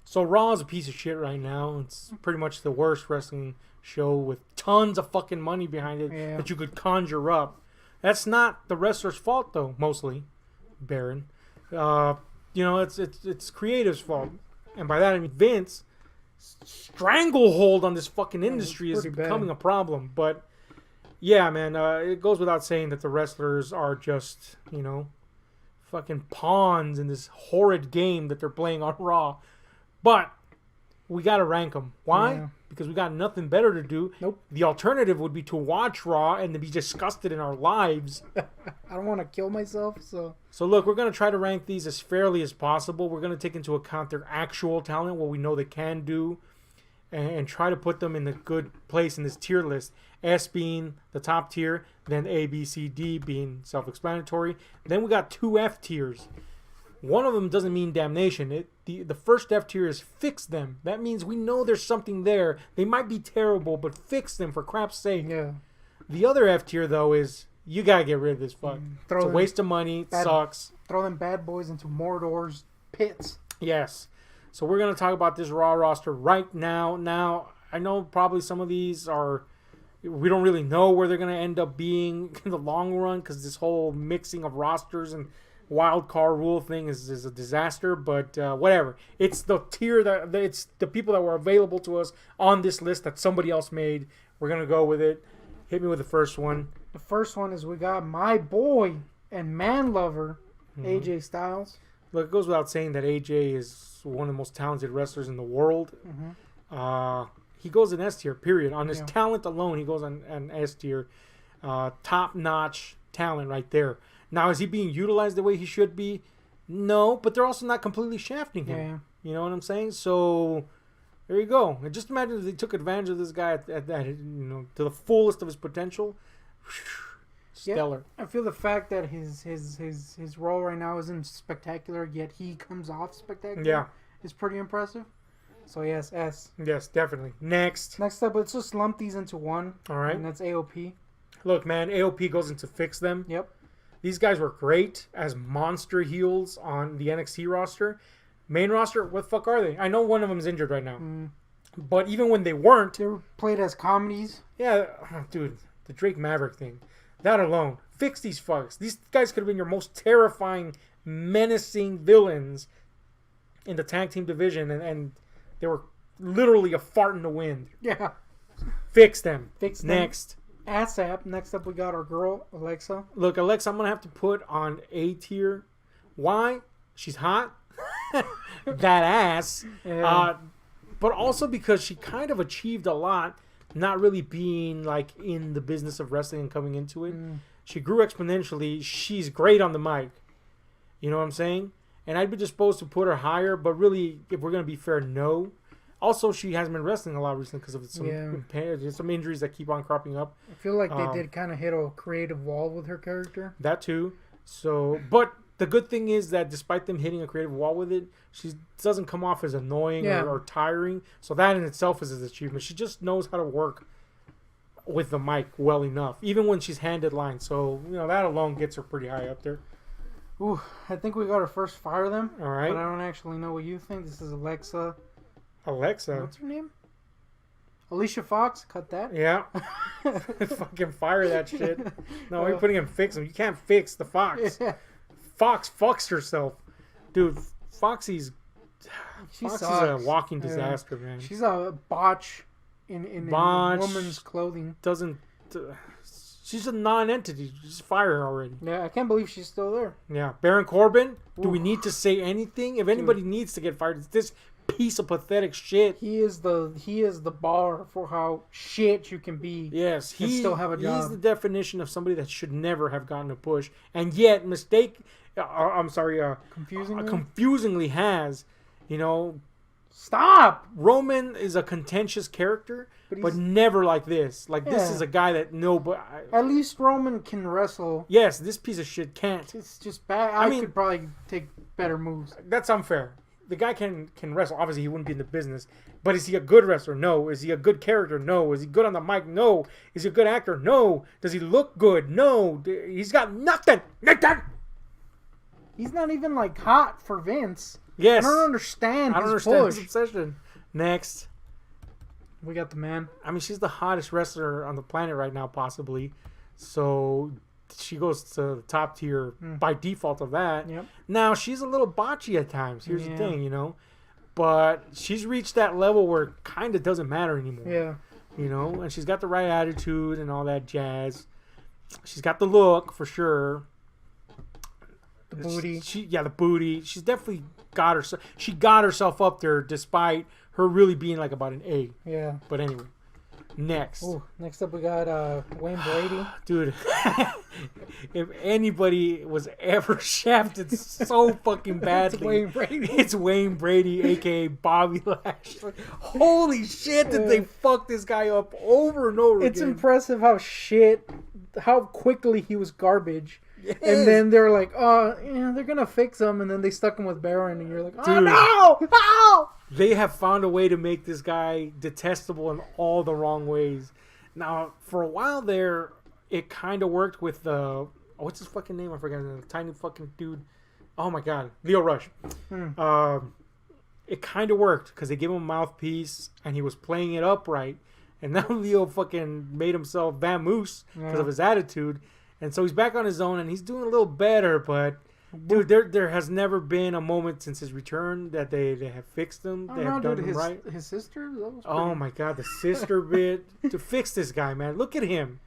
So Raw is a piece of shit right now. It's pretty much the worst wrestling show with tons of fucking money behind it that you could conjure up. That's not the wrestler's fault though, mostly, Baron. It's creative's fault, and by that I mean Vince stranglehold on this fucking industry is becoming a problem. But yeah, man, it goes without saying that the wrestlers are just fucking pawns in this horrid game that they're playing on Raw. But we gotta rank them. Why? Yeah. Because we got nothing better to do. Nope. The alternative would be to watch Raw and to be disgusted in our lives. I don't want to kill myself, so... So look, we're going to try to rank these as fairly as possible. We're going to take into account their actual talent, what we know they can do, and try to put them in a good place in this tier list. S being the top tier, then A, B, C, D being self-explanatory. Then we got 2 F tiers. One of them doesn't mean damnation. The first F tier is fix them. That means we know there's something there. They might be terrible, but fix them for crap's sake. Yeah. The other F tier, though, is you got to get rid of this fuck. It's a waste of money. It sucks. Throw them bad boys into Mordor's pits. Yes. So we're going to talk about this Raw roster right now. Now, I know probably some of these we don't really know where they're going to end up being in the long run because this whole mixing of rosters and wild card rule thing is a disaster, but whatever. It's the tier it's the people that were available to us on this list that somebody else made. We're going to go with it. Hit me with the first one. The first one is we got my boy and man lover, AJ Styles. Look, it goes without saying that AJ is one of the most talented wrestlers in the world. He goes in S tier, period. On his talent alone, he goes on S tier. Top-notch talent right there. Now, is he being utilized the way he should be? No, but they're also not completely shafting him. Yeah. You know what I'm saying? So, there you go. And just imagine if they took advantage of this guy at that, to the fullest of his potential. Stellar. Yeah, I feel the fact that his role right now isn't spectacular, yet he comes off spectacular. Yeah. Is pretty impressive. So, yes, S. Yes, definitely. Next up, let's just lump these into one. All right. And that's AOP. Look, man, AOP goes into fix them. Yep. These guys were great as monster heels on the NXT roster. Main roster, what the fuck are they? I know one of them is injured right now. But even when they weren't... They were played as comedies. Yeah, dude, the Drake Maverick thing. That alone. Fix these fucks. These guys could have been your most terrifying, menacing villains in the tag team division. And they were literally a fart in the wind. Yeah. Fix them. Fix them. Next. ASAP. Next up, we got our girl, Alexa. Look, Alexa, I'm going to have to put on A tier. Why? She's hot. That ass. Yeah. But also because she kind of achieved a lot, not really being like in the business of wrestling and coming into it. She grew exponentially. She's great on the mic. You know what I'm saying? And I'd be disposed to put her higher, but really, if we're going to be fair, no. Also, she hasn't been wrestling a lot recently because of some injuries that keep on cropping up. I feel like they did kind of hit a creative wall with her character. That too. So, but the good thing is that despite them hitting a creative wall with it, she doesn't come off as annoying or tiring. So that in itself is an achievement. She just knows how to work with the mic well enough, even when she's handed lines. So, that alone gets her pretty high up there. Ooh, I think we got to first fire them. All right. But I don't actually know what you think. This is Alexa. Alexa? What's her name? Alicia Fox. Cut that. Yeah. Fucking fire that shit. No, you're putting him fix him. You can't fix the Fox. Yeah. Fox fucks herself. Dude, Foxy's a walking disaster, man. She's a botch in woman's clothing. She's a non-entity. Just fire her already. Yeah, I can't believe she's still there. Yeah. Baron Corbin, do we need to say anything? If anybody needs to get fired, it's this piece of pathetic shit. He is the bar for how shit you can be. Yes, he still have a job. He's the definition of somebody that should never have gotten a push, and yet confusingly has. Stop. Roman is a contentious character, but never like this. This is a guy that at least Roman can wrestle. Yes, this piece of shit can't. It's just bad. I could probably take better moves. That's unfair. The guy can wrestle. Obviously, he wouldn't be in the business. But is he a good wrestler? No. Is he a good character? No. Is he good on the mic? No. Is he a good actor? No. Does he look good? No. He's got nothing. Nothing. He's not even hot for Vince. Yes. I don't understand. I don't his understand push. his obsession. Next. We got the man. I mean, she's the hottest wrestler on the planet right now, possibly. So she goes to the top tier by default of that. Yep. Now, she's a little botchy at times. Here's the Yeah. thing, you know. But she's reached that level where it kind of doesn't matter anymore. Yeah. You know, and she's got the right attitude and all that jazz. She's got the look, for sure. The booty. The booty. She's definitely got herself. She got herself up there, despite her really being like about an A. Yeah. But anyway, next, Ooh, next up we got Wayne Brady. dude. If anybody was ever shafted so fucking badly, It's Wayne Brady. it's Wayne Brady, aka Bobby Lashley. Holy shit! Did they fuck this guy up over and over It's again? impressive how quickly he was garbage. Yes. And then they're like, oh, yeah, they're gonna fix him, and then they stuck him with Baron, and you're like, oh Dude. no! They have found a way to make this guy detestable in all the wrong ways. Now, for a while there, it kind of worked with the what's his fucking name? I forgot. The tiny fucking dude. Oh my god, Leo Rush. It kind of worked because they gave him a mouthpiece and he was playing it upright. And now Leo fucking made himself Van Moose because of his attitude. And so he's back on his own and he's doing a little better. But dude, there has never been a moment since his return that they have fixed him. They have done him right. His sister? That was Oh my god, the sister bit. To fix this guy, man. Look at him.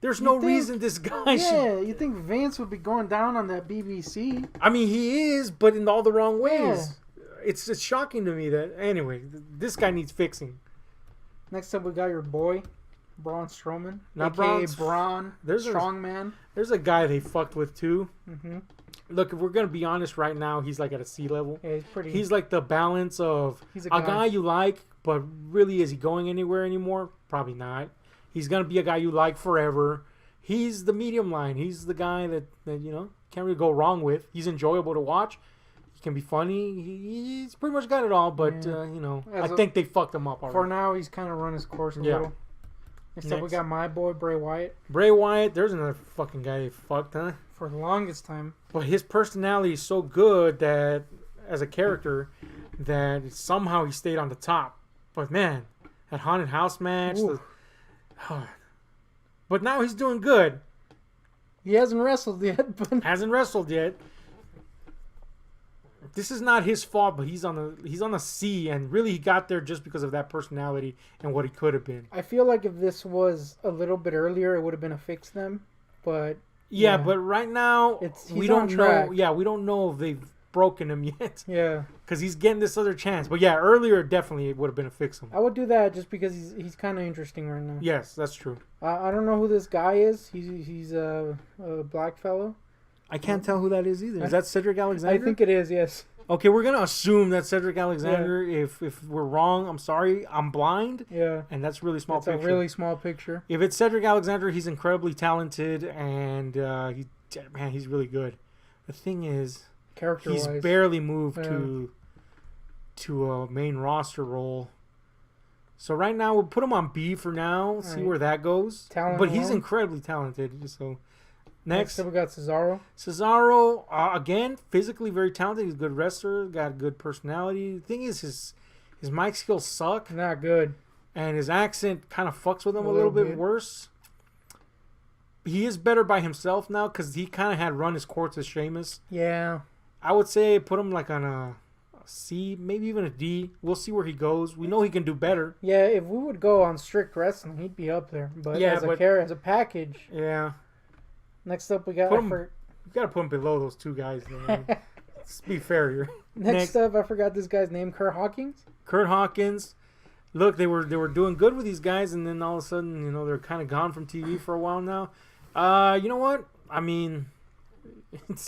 There's no reason this guy should. Yeah, you think Vince would be going down on that BBC? I mean, he is, but in all the wrong ways. It's shocking to me that. Anyway, this guy needs fixing. Next up, we got your boy, Braun Strowman. Now, a.k.a. Braun Strongman. There's a guy they fucked with, too. Mm-hmm. Look, if we're going to be honest right now, he's like at a C level. Yeah, he's pretty... He's like the balance of He's a guy you like, but really, is he going anywhere anymore? Probably not. He's going to be a guy you like forever. He's the medium line. He's the guy that you know, can't really go wrong with. He's enjoyable to watch. He can be funny. He's pretty much got it all, but, you know, I think they fucked him up already. For now, he's kind of run his course a little. Next up, we got my boy, Bray Wyatt. Bray Wyatt, there's another fucking guy they fucked, huh? For the longest time. But his personality is so good that, as a character, that somehow he stayed on the top. But man, that haunted house match. But now he's doing good. He hasn't wrestled yet, but Hasn't wrestled yet. This is not his fault, but he's on the C, and really he got there just because of that personality and what he could have been. I feel like if this was a little bit earlier, it would have been a fix them. But Yeah, but right now we don't know. Yeah, we don't know if they've broken him yet. Yeah, because he's getting this other chance. But yeah, earlier definitely it would have been a fix him. I would do that just because he's kind of interesting right now. Yes, that's true. I don't know who this guy is. He's a black fellow. I can't tell who that is either. Is that Cedric Alexander? I think it is. Yes. Okay, we're gonna assume that's Cedric Alexander. Yeah. If we're wrong, I'm sorry. I'm blind. Yeah. And that's really small. It's a really small picture. If it's Cedric Alexander, he's incredibly talented, and he's really good. The thing is, character-wise, he's barely moved to a main roster role. So right now we'll put him on B for now. See where that goes. But he's incredibly talented. So. Next up we got Cesaro. Cesaro, again, physically very talented. He's a good wrestler, got a good personality. The thing is, his mic skills suck. Not good. And his accent kind of fucks with him a little bit worse. He is better by himself now because he kind of had run his course as Sheamus. Yeah. I would say put him like on a C, maybe even a D. We'll see where he goes. We know he can do better. Yeah, if we would go on strict wrestling, he'd be up there. But as a package. Yeah. Next up, we got... You got to put him below those two guys. Let's be fair here. Next up, I forgot this guy's name. Kurt Hawkins? Kurt Hawkins. Look, they were doing good with these guys, and then all of a sudden, you know, they're kind of gone from TV for a while now. You know what? I mean,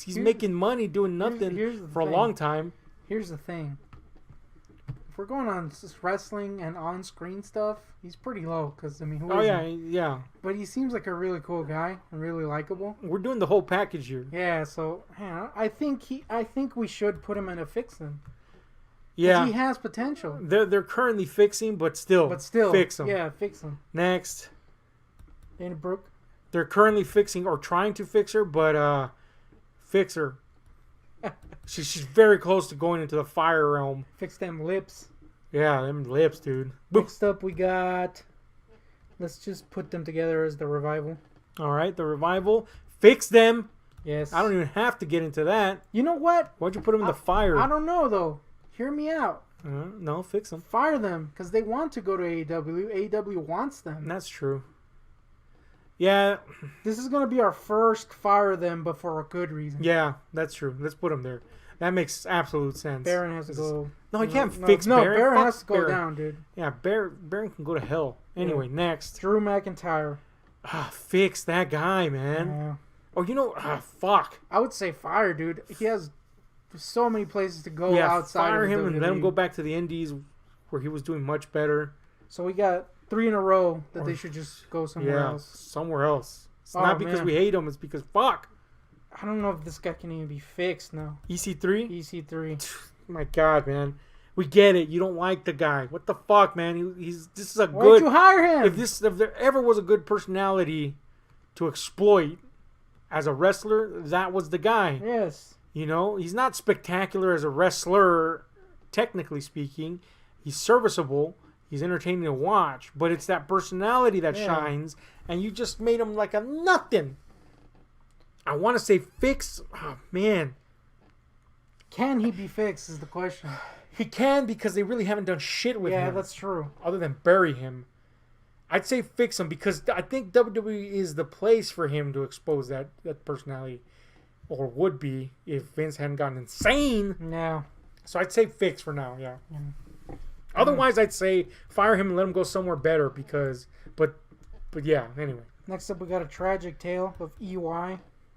he's making money doing nothing for a long time. Here's the thing. If we're going on wrestling and on-screen stuff, he's pretty low. Because I mean, who isn't? Yeah. But he seems like a really cool guy and really likable. We're doing the whole package here. Yeah. So I think we should put him in a fixing. Yeah. He has potential. They're currently fixing, but still fix him. Yeah, fix him. Next. Dana Brooke. They're currently fixing or trying to fix her, but fix her. She's very close to going into the fire realm. Fix them lips. Yeah, them lips, dude. Next up, we got. Let's just put them together as the Revival. All right, the Revival. Fix them. Yes. I don't even have to get into that. You know what? Why'd you put them in the fire? I don't know, though. Hear me out. No, fix them. Fire them, because they want to go to AEW. AEW wants them. That's true. Yeah. This is going to be our first fire them, but for a good reason. Yeah, that's true. Let's put them there. That makes absolute sense. Baron has to go. No, he can't fix Baron. No, Baron has to go down, dude. Yeah, Baron can go to hell. Anyway, next. Drew McIntyre. Fix that guy, man. Yeah. Oh, fuck. I would say fire, dude. He has so many places to go outside fire of him WWE. And let him go back to the Indies where he was doing much better. So we got 3 in a row that they should just go somewhere else. Somewhere else. It's not because we hate him. It's because fuck. I don't know if this guy can even be fixed now. EC3? EC3. My God, man. We get it. You don't like the guy. What the fuck, man? This is a good. Why'd you hire him? If there ever was a good personality to exploit as a wrestler, that was the guy. Yes. You know, he's not spectacular as a wrestler, technically speaking. He's serviceable. He's entertaining to watch. But it's that personality that shines, and you just made him like a nothing. I want to say fix. Oh, man. Can he be fixed is the question. He can, because they really haven't done shit with him. Yeah, that's true. Other than bury him. I'd say fix him, because I think WWE is the place for him to expose that personality. Or would be if Vince hadn't gone insane. Yeah. So I'd say fix for now, yeah. Otherwise, I'd say fire him and let him go somewhere better, because... But yeah, anyway. Next up, we got a tragic tale of EY.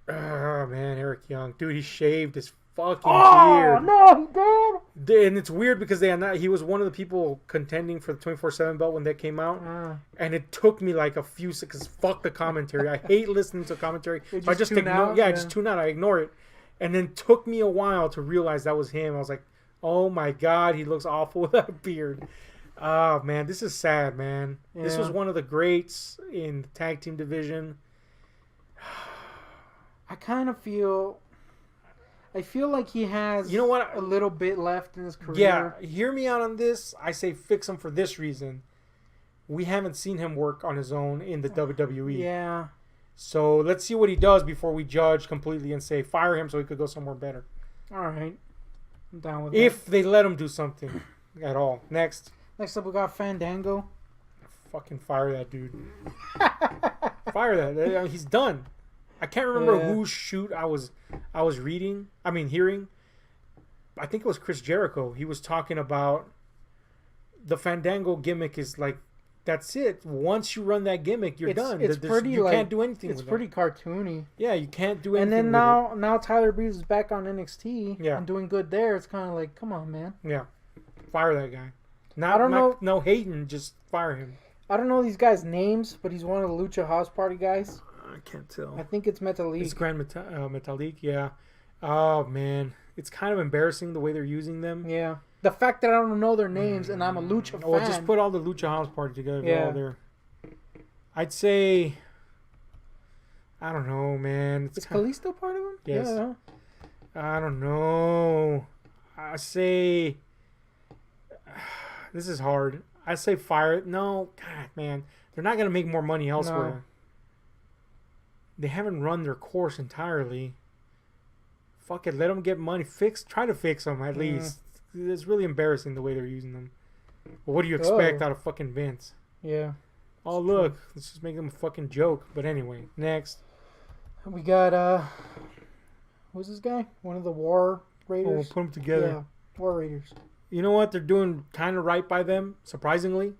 Oh, man, Eric Young. Dude, he shaved his fucking Oh, beard. no, he did! And it's weird because he was one of the people contending for the 24/7 belt when that came out. And it took me like a few seconds. Fuck the commentary. I hate listening to commentary. So I just ignore. Yeah, I just tune out. I ignore it. And then it took me a while to realize that was him. I was like, oh my God, he looks awful with that beard. Oh, man, this is sad, man. Yeah. This was one of the greats in the tag team division. I kind of feel... I feel like he has a little bit left in his career. Yeah, hear me out on this. I say fix him for this reason. We haven't seen him work on his own in the WWE. Yeah. So let's see what he does before we judge completely and say fire him so he could go somewhere better. All right. I'm down with if they let him do something at all. Next up, we got Fandango. Fucking fire that dude. Fire that. He's done. I can't remember whose shoot I was hearing. I think it was Chris Jericho. He was talking about the Fandango gimmick is like, that's it. Once you run that gimmick, you're done. It's pretty. You can't do anything. It's pretty cartoony. Yeah, you can't do anything. And then now Tyler Breeze is back on NXT and doing good there. It's kind of like, come on, man. Yeah, fire that guy. I don't know. No hating, just fire him. I don't know these guys' names, but he's one of the Lucha House Party guys. I can't tell. I think it's Metalik. It's Grand Metalik, yeah. Oh, man. It's kind of embarrassing the way they're using them. Yeah. The fact that I don't know their names and I'm a Lucha fan. Well, just put all the Lucha House Party together. Yeah. All there. I'd say... I don't know, man. Is Kalisto part of them? Yes. Yeah. I don't know. I say... This is hard. I say fire... No. God, man. They're not going to make more money elsewhere. No. They haven't run their course entirely. Fuck it, let them get money. Try to fix them at least. It's really embarrassing the way they're using them. Well, what do you expect out of fucking Vince? Yeah. Oh, look, let's just make them a fucking joke. But anyway, next. We got, who's this guy? One of the War Raiders? Oh, we'll put them together. Yeah, War Raiders. You know what? They're doing kind of right by them, surprisingly.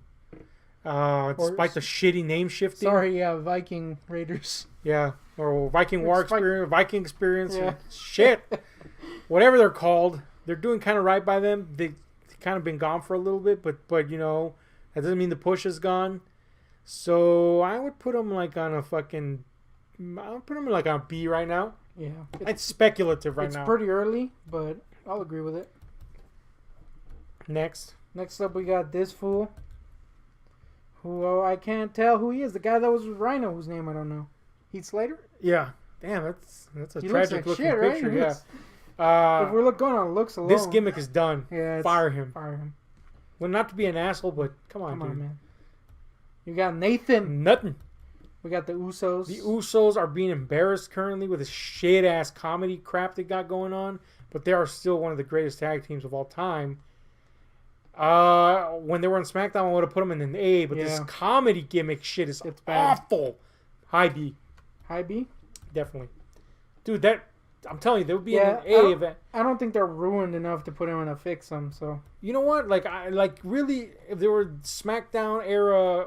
Despite the shitty name shifting. Sorry, Viking Raiders. Yeah, or Viking War Experience, Viking Experience, shit. Whatever they're called, they're doing kind of right by them. They've kind of been gone for a little bit, but you know, that doesn't mean the push is gone. So I would put them like on a fucking... I'll put them like on a B right now. Yeah. It's speculative now. It's pretty early, but I'll agree with it. Next up, we got this fool. Who I can't tell who he is. The guy that was with Rhino, whose name I don't know. Heath Slater? Yeah. Damn, that's a tragic looking picture. Right? If we're going on looks alone, this gimmick is done. Yeah, fire him. Fire him. Well, not to be an asshole, but come on, dude. Man. You got Nathan. Nothing. We got the Usos. The Usos are being embarrassed currently with this shit ass comedy crap they got going on, but they are still one of the greatest tag teams of all time. When they were on SmackDown, I would have put them in an A, but this comedy gimmick shit is awful. High B. High B? Definitely. Dude, I'm telling you, they would be in an A event. I don't think they're ruined enough to put him in a fix them, so. You know what? Really, if they were SmackDown era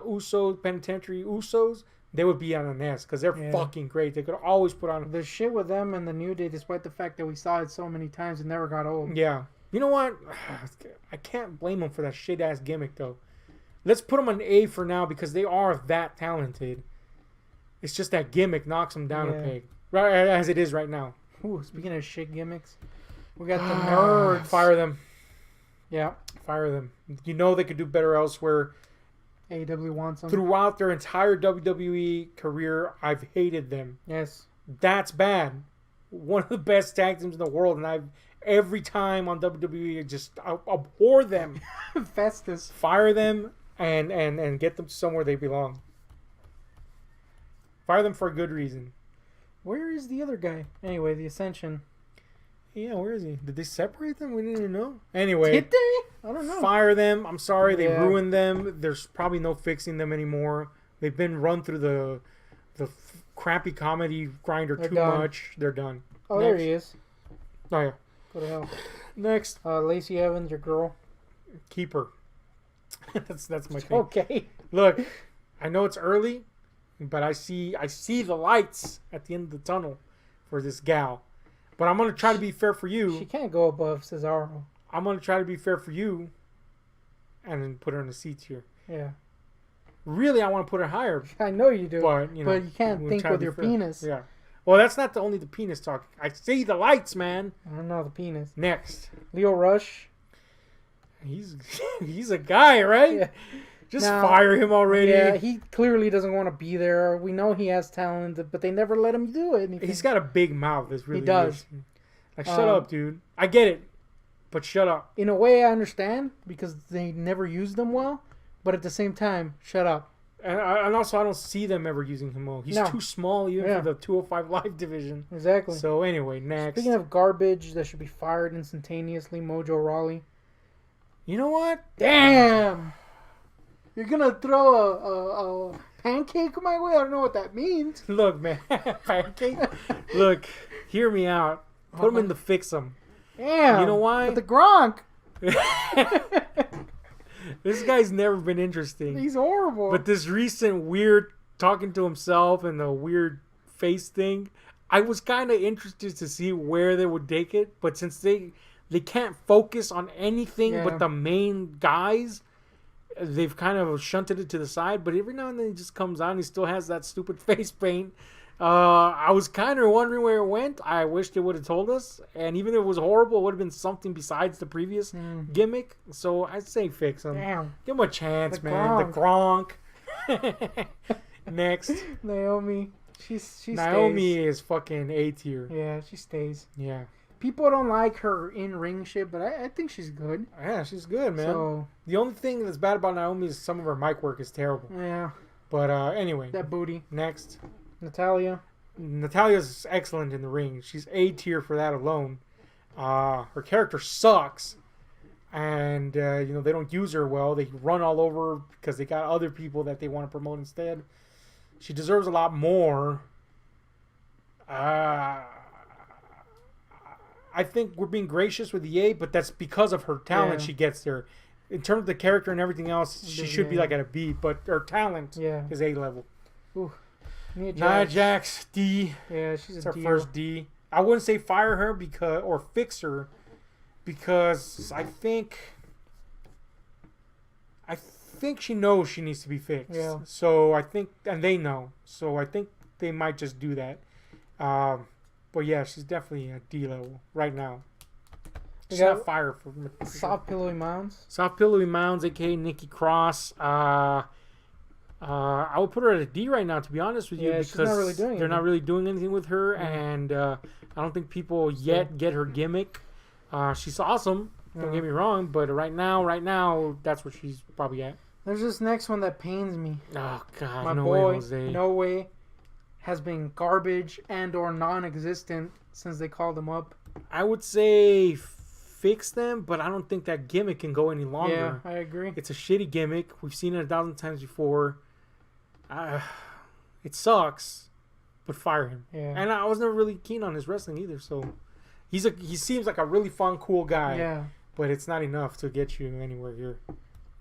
Penitentiary Usos, they would be on an S because they're fucking great. They could always put on. The shit with them and the New Day, despite the fact that we saw it so many times, it never got old. Yeah. You know what? I can't blame them for that shit ass gimmick though. Let's put them on A for now because they are that talented. It's just that gimmick knocks them down a peg, right as it is right now. Ooh, speaking of shit gimmicks, we got the nerds. Fire them. Yeah. Fire them. You know they could do better elsewhere. AEW wants them. Throughout their entire WWE career, I've hated them. Yes. That's bad. One of the best tag teams in the world, and every time on WWE, I abhor them. Festus. Fire them and get them somewhere they belong. Fire them for a good reason. Where is the other guy? Anyway, the Ascension. Yeah, where is he? Did they separate them? We didn't even know. Anyway. Did they? I don't know. Fire them. I'm sorry. They ruined them. There's probably no fixing them anymore. They've been run through the crappy comedy grinder too much. They're done. Oh, Next. There he is. Oh, yeah. Go to hell. Next. Lacey Evans, your girl. Keep her. that's my thing. Okay. Look, I know it's early, but I see the lights at the end of the tunnel for this gal. But I'm going to try to be fair for you. She can't go above Cesaro. I'm going to try to be fair for you and then put her in the C tier. Yeah. Really, I want to put her higher. I know you do. But you can't think with your penis. Yeah. Well, that's not only the penis talk. I see the lights, man. I don't know the penis. Next. Lio Rush. He's a guy, right? Yeah. Just fire him already. Yeah, he clearly doesn't want to be there. We know he has talent, but they never let him do it. He's got a big mouth. He does. Like, shut up, dude. I get it, but shut up. In a way, I understand because they never used them well, but at the same time, shut up. And also, I don't see them ever using him well. He's too small even for the 205 Live division. Exactly. So anyway, next. Speaking of garbage that should be fired instantaneously, Mojo Rawley. You know what? Damn! You're gonna throw a pancake my way? I don't know what that means. Look, man. Pancake? Look, hear me out. Put him in the fix him. Damn. You know why? But the Gronk. This guy's never been interesting. He's horrible. But this recent weird talking to himself and the weird face thing, I was kind of interested to see where they would take it. But since they can't focus on anything but the main guys, they've kind of shunted it to the side. But every now and then he just comes out and he still has that stupid face paint. I was kind of wondering where it went. I wished it would have told us. And even if it was horrible, it would have been something besides the previous gimmick. So I'd say fix him. Damn. Give him a chance, man. The Gronk. Next. Naomi. Naomi stays. is fucking A tier. Yeah, she stays. Yeah. People don't like her in-ring shit, but I think she's good. Yeah, she's good, man. So, the only thing that's bad about Naomi is some of her mic work is terrible. Yeah. But anyway. That booty. Next. Natalia's excellent in the ring. She's A tier for that alone. Her character sucks. And, they don't use her well. They run all over because they got other people that they want to promote instead. She deserves a lot more. I think we're being gracious with the A, but that's because of her talent she gets there. In terms of the character and everything else, she should be like at a B, but her talent is A level. Ooh. Nia Jax, D. Yeah, she's her first D. I wouldn't say fire her or fix her because I think she knows she needs to be fixed. Yeah. So I think, and they know. So I think they might just do that. But yeah, she's definitely a D level right now. She's not fire for Soft Pillowy Mounds. Soft Pillowy Mounds, aka Nikki Cross. I would put her at a D right now, to be honest with you, because she's not really doing they're not anything. really doing anything with her, and I don't think people yet get her gimmick. She's awesome. Don't get me wrong, but right now, that's where she's probably at. There's this next one that pains me. Oh God, My no boy, way, Jose. No Way, has been garbage and or non-existent since they called him up. I would say fix them, but I don't think that gimmick can go any longer. Yeah, I agree. It's a shitty gimmick. We've seen it 1,000 times before. It sucks, but fire him. Yeah. And I was never really keen on his wrestling either. So he seems like a really fun, cool guy. Yeah. But it's not enough to get you anywhere here.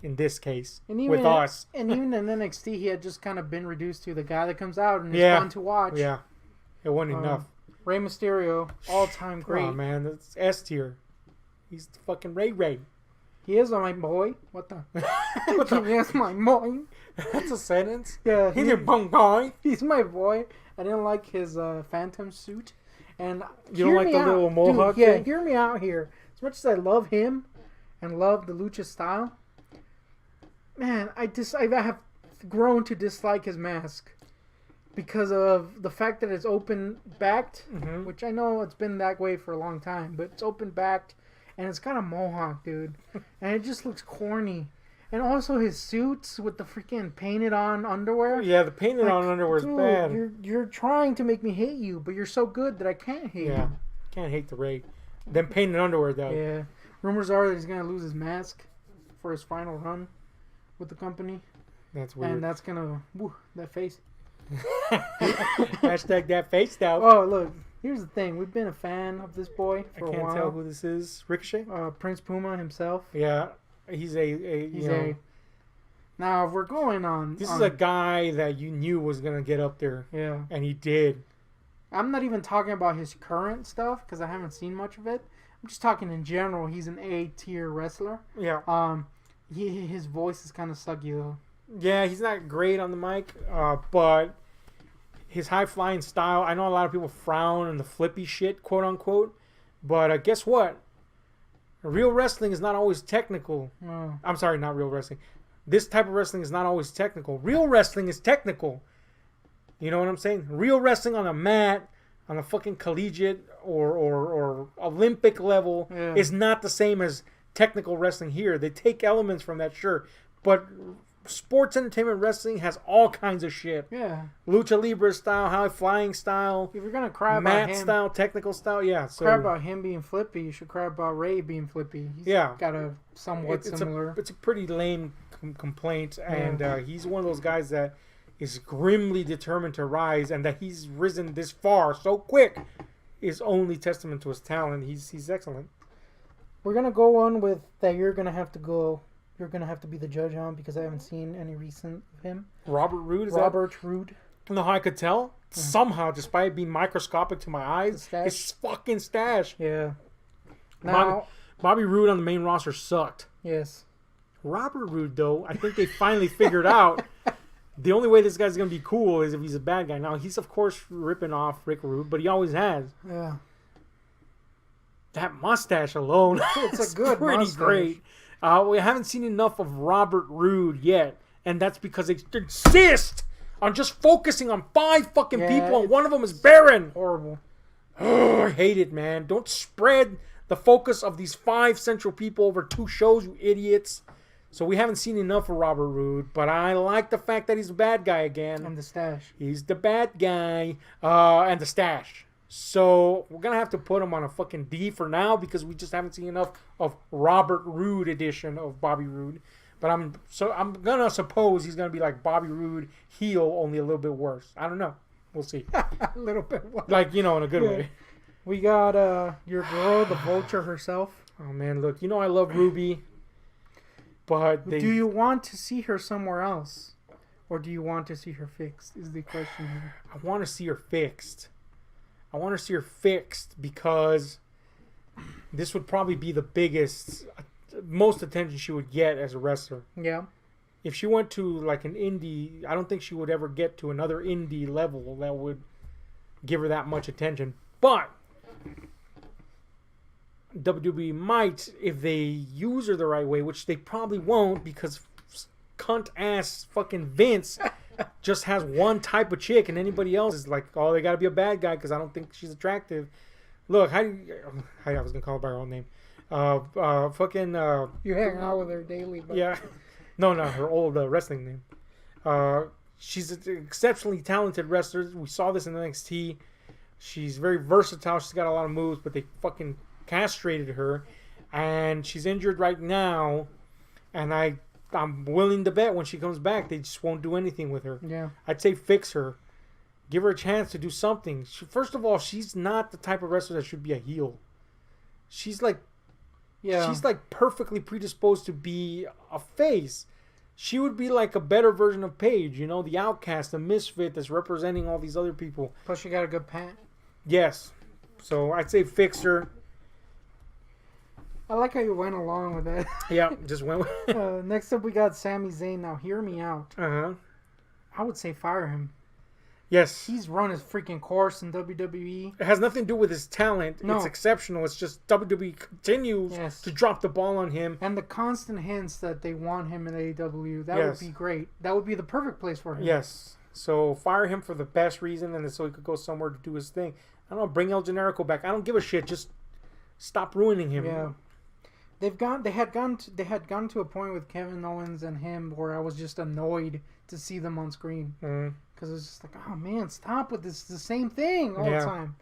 In this case, And even with us. And even in NXT, he had just kind of been reduced to the guy that comes out and is Yeah. fun to watch. Yeah, it wasn't enough. Rey Mysterio, all-time great. Oh man, that's S tier. He's the fucking Ray. He is my boy. What the? What the- He is my boy. That's a sentence. Yeah, He's your bung boy. he's my boy. I didn't like his Phantom suit. And You don't hear like me the out. little mohawk Dude, yeah, thing? hear me out here. As much as I love him and love the lucha style, man, I have grown to dislike his mask because of the fact that it's open backed, Mhm. which I know it's been that way for a long time, but it's open backed and it's got a mohawk, dude, and it just looks corny. And also his suits with the freaking painted on underwear. Yeah, the painted on underwear is Dude, bad. You're trying to make me hate you, but you're so good that I can't hate Yeah, you. can't hate the Ray. Them painted underwear though. Yeah. Rumors are that he's gonna lose his mask for his final run with the company, That's and weird. that's gonna that face. Hashtag that face though. Oh, look. Here's the thing. We've been a fan of this boy I for a can't while. tell who this is. Ricochet. Prince Puma himself. Yeah, he's a He's you know, a. Now, if we're going on, this is a guy that you knew was gonna get up there, yeah. and he did. I'm not even talking about his current stuff because I haven't seen much of it. I'm just talking in general. He's an A-tier wrestler. Yeah. His voice is kind of sucky though. Yeah, he's not great on the mic, but his high flying style. I know a lot of people frown on the flippy shit, quote unquote, but guess what? Real wrestling is not always technical. Oh. I'm sorry, not real wrestling. This type of wrestling is not always technical. Real wrestling is technical. You know what I'm saying? Real wrestling on a mat, on a fucking collegiate or Olympic level Yeah. is not the same as technical wrestling here. They take elements from that, sure. But sports entertainment wrestling has all kinds of shit. Yeah. Lucha Libre style, high flying style, If you're gonna cry about mat him, style, technical style. Yeah. So cry about him being flippy, you should cry about Ray being flippy. He's Yeah. got a somewhat similar. It's a pretty lame complaint, and he's one of those guys that is grimly determined to rise, and that he's risen this far so quick is only testament to his talent. He's excellent. We're gonna go on with that. You're gonna have to go. You're gonna have to be the judge on because I haven't seen any recent of him. Robert Roode is Robert Roode. that? No, I could tell somehow, despite it being microscopic to my eyes, stash? his fucking stash. Yeah. Now, Bobby Roode on the main roster sucked. yes. Robert Roode, though, I think they finally figured out the only way this guy's going to be cool is if he's a bad guy. Now, he's, of course, ripping off Rick Rude, but he always has. Yeah. That mustache alone It's a is good pretty mustache. great. We haven't seen enough of Robert Roode yet, and that's because they insist on just focusing on 5 fucking Yeah, people, and one of them is Baron. Horrible. Oh, I hate it, man. Don't spread the focus of these 5 central people over 2 shows, you idiots. So we haven't seen enough of Robert Roode, but I like the fact that he's a bad guy again. And the stash. He's the bad guy, and the stash. So we're gonna have to put him on a fucking D for now because we just haven't seen enough of Robert Roode edition of Bobby Roode. But I'm gonna suppose he's gonna be like Bobby Roode heel, only a little bit worse. I don't know. We'll see. A little bit. Like, you know, in a good Yeah. way. We got your girl, the Vulture herself. Oh man, look, you know I love Ruby, but Do you want to see her somewhere else, or do you want to see her fixed? Is the question here. I want to see her fixed. I want to see her fixed because this would probably be the most attention she would get as a wrestler. Yeah. If she went to like an indie, I don't think she would ever get to another indie level that would give her that much attention. But WWE might, if they use her the right way, which they probably won't because cunt ass fucking Vince just has one type of chick, and anybody else is like, oh, they got to be a bad guy because I don't think she's attractive. Look, I was gonna call her by her own name. Fucking. You hang out with her daily, but Yeah, no, her old wrestling name. She's an exceptionally talented wrestler. We saw this in NXT. She's very versatile. She's got a lot of moves, but they fucking castrated her, and she's injured right now. And I'm willing to bet when she comes back, they just won't do anything with her. Yeah. I'd say fix her, give her a chance to do something. First of all, she's not the type of wrestler that should be a heel. She's like perfectly predisposed to be a face. She would be like a better version of Paige, the outcast, the misfit that's representing all these other people. Plus, she got a good pant. Yes. So I'd say fix her. I like how you went along with that. Yeah, just went with Next up, we got Sami Zayn. Now, hear me out. Uh-huh. I would say fire him. Yes. He's run his freaking course in WWE. It has nothing to do with his talent. No. It's exceptional. It's just WWE continues to drop the ball on him. And the constant hints that they want him in AEW, that Yes. would be great. That would be the perfect place for him. Yes. So fire him for the best reason, and so he could go somewhere to do his thing. I don't know, bring El Generico back. I don't give a shit. Just stop ruining him. Yeah. They had gone to a point with Kevin Owens and him where I was just annoyed to see them on screen. Because it's just like, oh man, stop with this. It's the same thing all the time.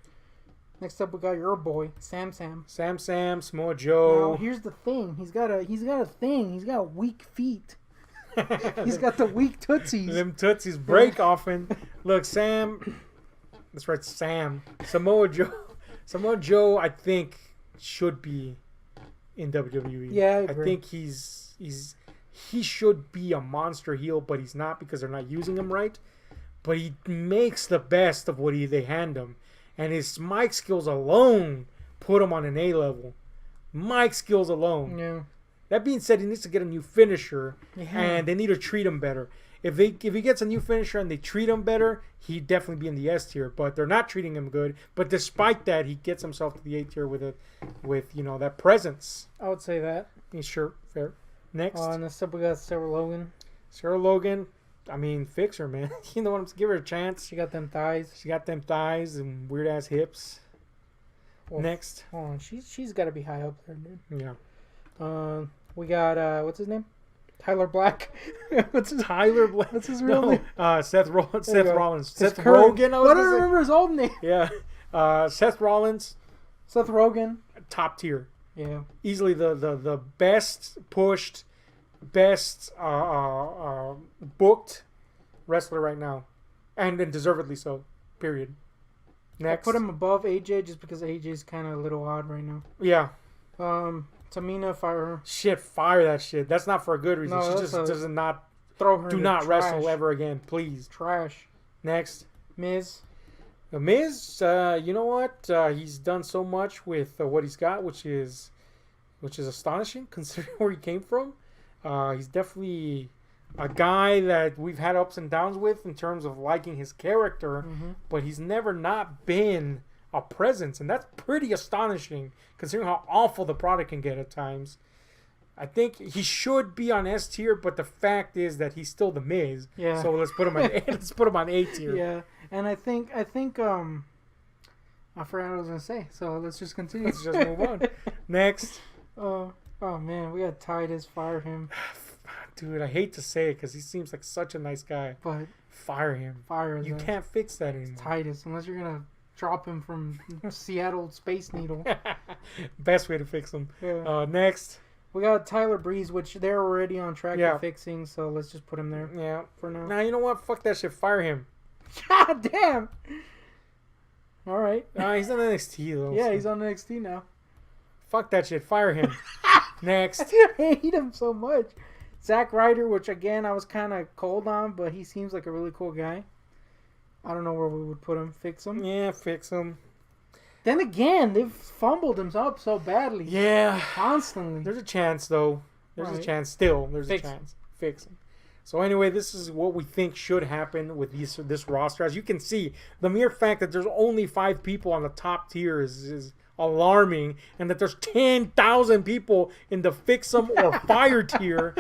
Next up, we got your boy, Sam. Sam, Samoa Joe. Now, here's the thing. He's got a thing. He's got weak feet. He's got the weak tootsies. Them tootsies break often. Look, Sam. That's right, Sam. Samoa Joe, I think, should be in WWE. Yeah, I agree. I think he should be a monster heel, but he's not because they're not using him right. But he makes the best of what they hand him. And his mic skills alone put him on an A level. Mic skills alone. Yeah. That being said, he needs to get a new finisher, and they need to treat him better. If he gets a new finisher and they treat him better, he'd definitely be in the S tier. But they're not treating him good. But despite that, he gets himself to the A tier with that presence. I would say that. Yeah, sure, fair. Next, next up we got Sarah Logan. Sarah Logan. I mean, fix her, man. You know what? I'm give her a chance. She got them thighs. She got them thighs and weird ass hips. Well, next, hold on. She's got to be high up there, dude. Yeah. We got what's his name? Tyler Black. Tyler Black. What's his real name? Seth Rollins. Seth Curran. Rogen. I don't remember his old name. Yeah. Seth Rollins. Seth Rogen. Top tier. Yeah. Easily the best pushed, best booked wrestler right now, and deservedly so. Period. Next. I put him above AJ just because AJ's kind of a little odd right now. Yeah. Tamina, fire her. Shit, fire that shit. That's not for a good reason. No, she just does not throw her. Do not wrestle ever again, please. Trash. Next. Miz. The Miz, you know what? He's done so much with what he's got, which is astonishing considering where he came from. He's definitely a guy that we've had ups and downs with in terms of liking his character, but he's never not been a presence, and that's pretty astonishing considering how awful the product can get at times. I think he should be on S tier, but the fact is that he's still the Miz. Yeah. So let's put him on A tier. Yeah, and I think I forgot what I was gonna say. So let's just continue. Let's just move on. Next. Oh man, we got Titus. Fire him. Dude, I hate to say it because he seems like such a nice guy. But fire him. You can't fix that anymore. Titus, unless you're gonna drop him from Seattle Space Needle. Best way to fix him. Yeah. Next. We got Tyler Breeze, which they're already on track to fixing, so let's just put him there. Yeah. For now. Now, you know what? Fuck that shit. Fire him. God damn. All right. He's on NXT, though. Yeah, so. he's on NXT now. Fuck that shit. Fire him. Next. I hate him so much. Zack Ryder, which again I was kind of cold on, but he seems like a really cool guy. I don't know where we would put him. Fix him? Yeah, fix him. Then again, they've fumbled him up so badly. Yeah. Constantly. There's a chance, though. There's a chance. Still, there's a chance. Fix him. So anyway, this is what we think should happen with this roster. As you can see, the mere fact that there's only 5 people on the top tier is alarming, and that there's 10,000 people in the fix 'em or fire tier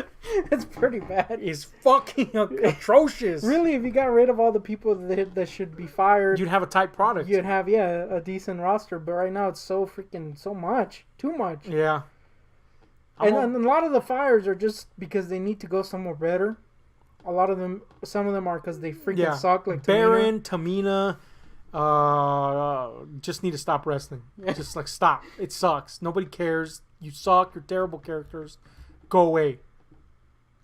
It's pretty bad. is fucking atrocious. Really, if you got rid of all the people that should be fired, You'd have a tight product. you'd have a decent roster. But right now, it's so much, too much. Yeah. And a lot of the fires are just because they need to go somewhere better. A lot of them, some of them are because they freaking suck. Like Baron, Tamina, just need to stop wrestling. Just like stop. It sucks. Nobody cares. You suck. You're terrible characters. Go away.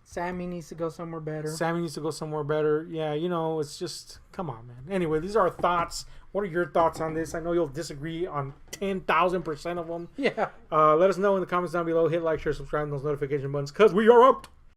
Sammy needs to go somewhere better. Sammy needs to go somewhere better. Yeah, it's just come on, man. Anyway, these are our thoughts. What are your thoughts on this? I know you'll disagree on 10,000% of them. Yeah. Let us know in the comments down below. Hit like, share, subscribe, and those notification buttons because we are up.